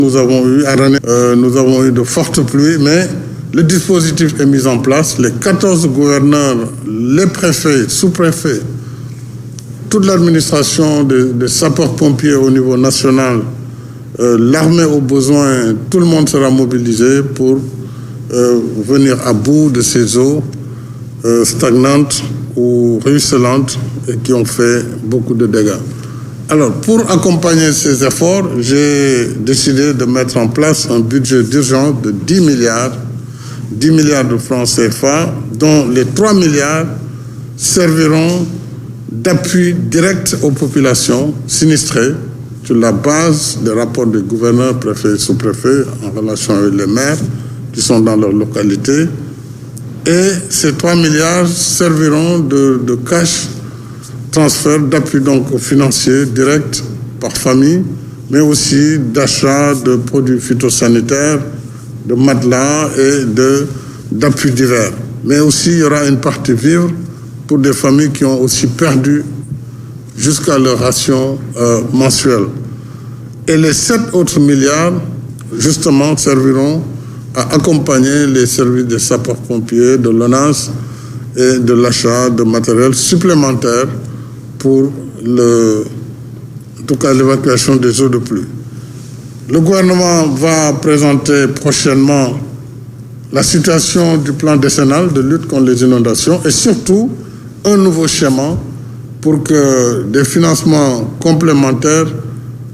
Nous avons eu de fortes pluies, mais le dispositif est mis en place. Les 14 gouverneurs, les préfets, sous-préfets, toute l'administration des sapeurs-pompiers au niveau national, l'armée au besoin, tout le monde sera mobilisé pour venir à bout de ces eaux stagnantes ou ruisselantes et qui ont fait beaucoup de dégâts. Alors, pour accompagner ces efforts, j'ai décidé de mettre en place un budget d'urgence de 10 milliards de francs CFA, dont les 3 milliards serviront d'appui direct aux populations sinistrées sur la base des rapports des gouverneurs, préfets et sous-préfets en relation avec les maires qui sont dans leur localité. Et ces 3 milliards serviront de cash transfert d'appui donc financier direct par famille, mais aussi d'achat de produits phytosanitaires, de matelas et d'appui divers. Mais aussi, il y aura une partie vivre pour des familles qui ont aussi perdu jusqu'à leur ration mensuelle. Et les 7 autres milliards, justement, serviront à accompagner les services des sapeurs-pompiers, de l'ONAS et de l'achat de matériel supplémentaire pour en tout cas l'évacuation des eaux de pluie. Le gouvernement va présenter prochainement la situation du plan décennal de lutte contre les inondations et surtout un nouveau schéma pour que des financements complémentaires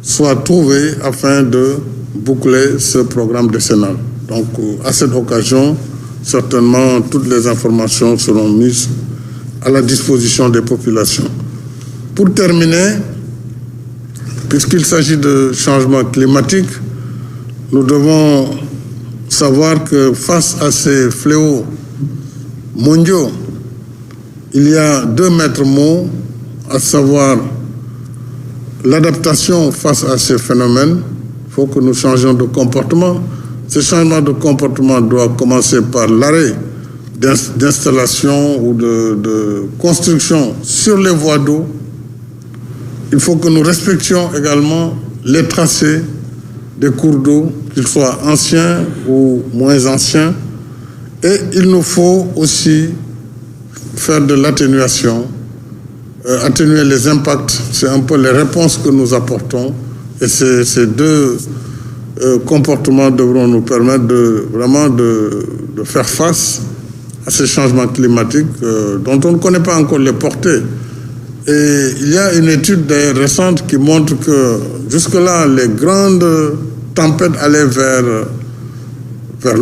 soient trouvés afin de boucler ce programme décennal. Donc à cette occasion, certainement toutes les informations seront mises à la disposition des populations. Pour terminer, puisqu'il s'agit de changement climatique, nous devons savoir que face à ces fléaux mondiaux, il y a 2 maîtres mots, à savoir l'adaptation face à ces phénomènes. Il faut que nous changions de comportement. Ce changement de comportement doit commencer par l'arrêt d'installation ou de construction sur les voies d'eau. Il faut que nous respections également les tracés des cours d'eau, qu'ils soient anciens ou moins anciens. Et il nous faut aussi faire de l'atténuation, atténuer les impacts. C'est un peu les réponses que nous apportons. Et ces 2 comportements devront nous permettre vraiment de faire face à ces changements climatiques dont on ne connaît pas encore les portées. Et il y a une étude récente qui montre que jusque-là, les grandes tempêtes allaient vers